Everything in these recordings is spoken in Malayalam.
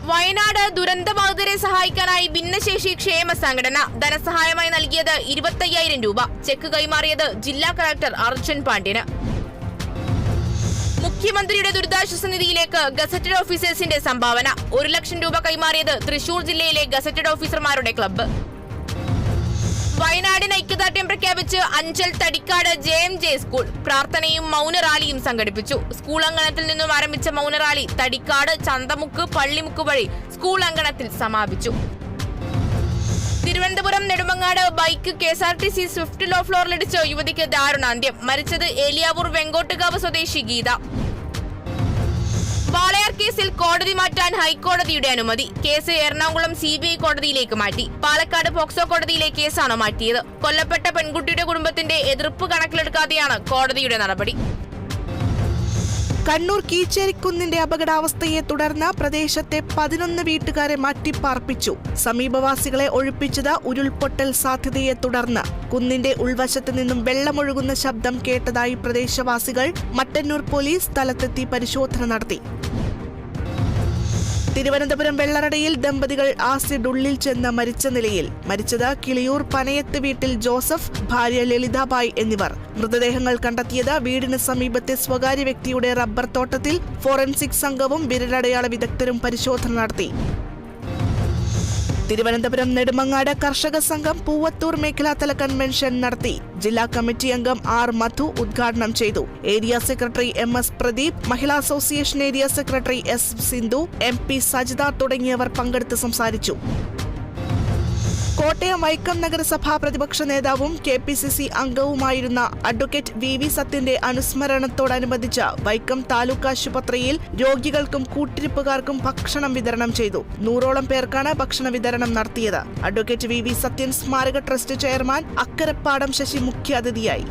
വയനാട് ദുരന്തബാധിതരെ സഹായിക്കാനായി ഭിന്നശേഷി ക്ഷേമ സംഘടന ധനസഹായമായി നൽകിയത് 25,000 രൂപ. ചെക്ക് കൈമാറിയത് ജില്ലാ കളക്ടർ അർജുൻ പാണ്ഡ്യന്. മുഖ്യമന്ത്രിയുടെ ദുരിതാശ്വാസ നിധിയിലേക്ക് ഗസറ്റഡ് ഓഫീസേഴ്സിന്റെ സംഭാവന 1 ലക്ഷം രൂപ കൈമാറിയത് തൃശൂർ ജില്ലയിലെ ഗസറ്റഡ് ഓഫീസർമാരുടെ ക്ലബ്ബ്. വയനാടിന് ഐക്യദാർഢ്യം പ്രഖ്യാപിച്ച് അഞ്ചൽ തടിക്കാട് JMJ സ്കൂൾ പ്രാർത്ഥനയും മൗനറാലിയും സംഘടിപ്പിച്ചു. സ്കൂൾ അങ്കണത്തിൽ നിന്നും ആരംഭിച്ച മൗനറാലി തടിക്കാട് ചന്തമുക്ക് പള്ളിമുക്ക് വഴി സ്കൂൾ അങ്കണത്തിൽ സമാപിച്ചു. Thiruvananthapuram Nedumangad bike KSRTC swift low ഫ്ലോറിലിടിച്ച് യുവതിക്ക് ദാരുണാന്ത്യം. മരിച്ചത് ഏലിയാവൂർ വെങ്കോട്ടുകാവ് സ്വദേശി ഗീത. വാളയാർ കേസിൽ കോടതി മാറ്റാൻ ഹൈക്കോടതിയുടെ അനുമതി. കേസ് എറണാകുളം CBI കോടതിയിലേക്ക് മാറ്റി. പാലക്കാട് പോക്സോ കോടതിയിലെ കേസാണ് മാറ്റിയത്. കൊല്ലപ്പെട്ട പെൺകുട്ടിയുടെ കുടുംബത്തിന്റെ എതിർപ്പ് കണക്കിലെടുക്കാതെയാണ് കോടതിയുടെ നടപടി. കണ്ണൂർ കീച്ചേരിക്കുന്നിന്റെ അപകടാവസ്ഥയെ തുടർന്ന് പ്രദേശത്തെ 11 വീട്ടുകാരെ മാറ്റിപ്പാർപ്പിച്ചു. സമീപവാസികളെ ഒഴിപ്പിച്ചത് ഉരുൾപൊട്ടൽ സാധ്യതയെ തുടർന്ന്. കുന്നിന്റെ ഉൾവശത്ത് നിന്നും വെള്ളമൊഴുകുന്ന ശബ്ദം കേട്ടതായി പ്രദേശവാസികൾ. മട്ടന്നൂർ പോലീസ് സ്ഥലത്തെത്തി പരിശോധന നടത്തി. തിരുവനന്തപുരം വെള്ളറടയിൽ ദമ്പതികൾ ആസിഡ് ഉള്ളിൽ ചെന്ന് മരിച്ച നിലയിൽ. മരിച്ചത് കിളിയൂർ പനയത്ത് വീട്ടിൽ ജോസഫ്, ഭാര്യ ലളിതാബായ് എന്നിവർ. മൃതദേഹങ്ങൾ കണ്ടെത്തിയത് വീടിന് സമീപത്തെ സ്വകാര്യ വ്യക്തിയുടെ റബ്ബർ തോട്ടത്തിൽ. ഫോറൻസിക് സംഘവും വിരലടയാള വിദഗ്ധരും പരിശോധന നടത്തി. തിരുവനന്തപുരം നെടുമങ്ങാട് കർഷക സംഘം പൂവത്തൂർ മേഖലാതല കൺവെൻഷൻ നടത്തി. ജില്ലാ കമ്മിറ്റി അംഗം R. മധു ഉദ്ഘാടനം ചെയ്തു. Area secretary MS. Pradeep, Mahila association area secretary S. Sindhu, MP Sajitha തുടങ്ങിയവർ പങ്കെടുത്ത് സംസാരിച്ചു. കോട്ടയം വൈക്കം നഗരസഭാ പ്രതിപക്ഷ നേതാവും KPCC അംഗവുമായിരുന്ന അഡ്വക്കേറ്റ് VV സത്യന്റെ അനുസ്മരണത്തോടനുബന്ധിച്ച് വൈക്കം താലൂക്ക് ആശുപത്രിയിൽ രോഗികൾക്കും കൂട്ടിരിപ്പുകാർക്കും ഭക്ഷണം വിതരണം ചെയ്തു. 100ഓളം പേർക്കാണ് ഭക്ഷണ വിതരണം നടത്തിയത്. അഡ്വക്കേറ്റ് VV സത്യൻ സ്മാരക ട്രസ്റ്റ് ചെയർമാൻ അക്കരപ്പാടം ശശി മുഖ്യാതിഥിയായി.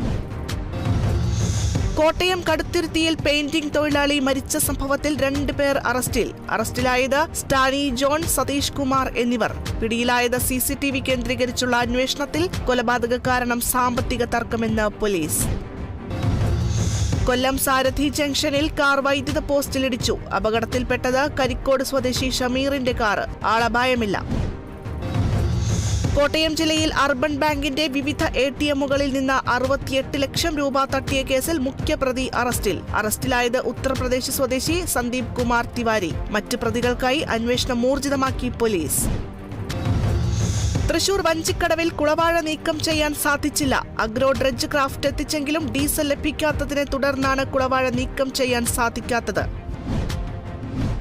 കോട്ടയം കടുത്തുരുത്തിയിൽ പെയിന്റിംഗ് തൊഴിലാളി മരിച്ച സംഭവത്തിൽ 2 പേർ അറസ്റ്റിൽ. അറസ്റ്റിലായത് സ്റ്റാനി ജോൺ, സതീഷ് കുമാർ എന്നിവർ. പിടിയിലായത് CCTV കേന്ദ്രീകരിച്ചുള്ള അന്വേഷണത്തിൽ. കൊലപാതക കാരണം സാമ്പത്തിക തർക്കമെന്ന് പോലീസ്. കൊല്ലം സാരഥി ജംഗ്ഷനിൽ കാർ വൈദ്യുത പോസ്റ്റിലിടിച്ചു. അപകടത്തിൽപ്പെട്ടത് കരിക്കോട് സ്വദേശി ഷമീറിന്റെ കാർ. ആളപായമില്ല. കോട്ടയം ജില്ലയിൽ അർബൻ ബാങ്കിന്റെ വിവിധ ATMകളിൽ നിന്ന് 68 ലക്ഷം രൂപ തട്ടിയ കേസിൽ മുഖ്യപ്രതി അറസ്റ്റിൽ. അറസ്റ്റിലായത് ഉത്തർപ്രദേശ് സ്വദേശി സന്ദീപ് കുമാർ തിവാരി. മറ്റ് പ്രതികൾക്കായി അന്വേഷണം ഊർജിതമാക്കി പോലീസ്. തൃശൂർ വഞ്ചിക്കടവിൽ കുളവാഴ നീക്കം ചെയ്യാൻ സാധിച്ചില്ല. അഗ്രോ ഡ്രഡ്ജ് ക്രാഫ്റ്റ് എത്തിച്ചെങ്കിലും ഡീസൽ ലഭിക്കാത്തതിനെ തുടർന്നാണ് കുളവാഴ നീക്കം ചെയ്യാൻ സാധിക്കാത്തത്.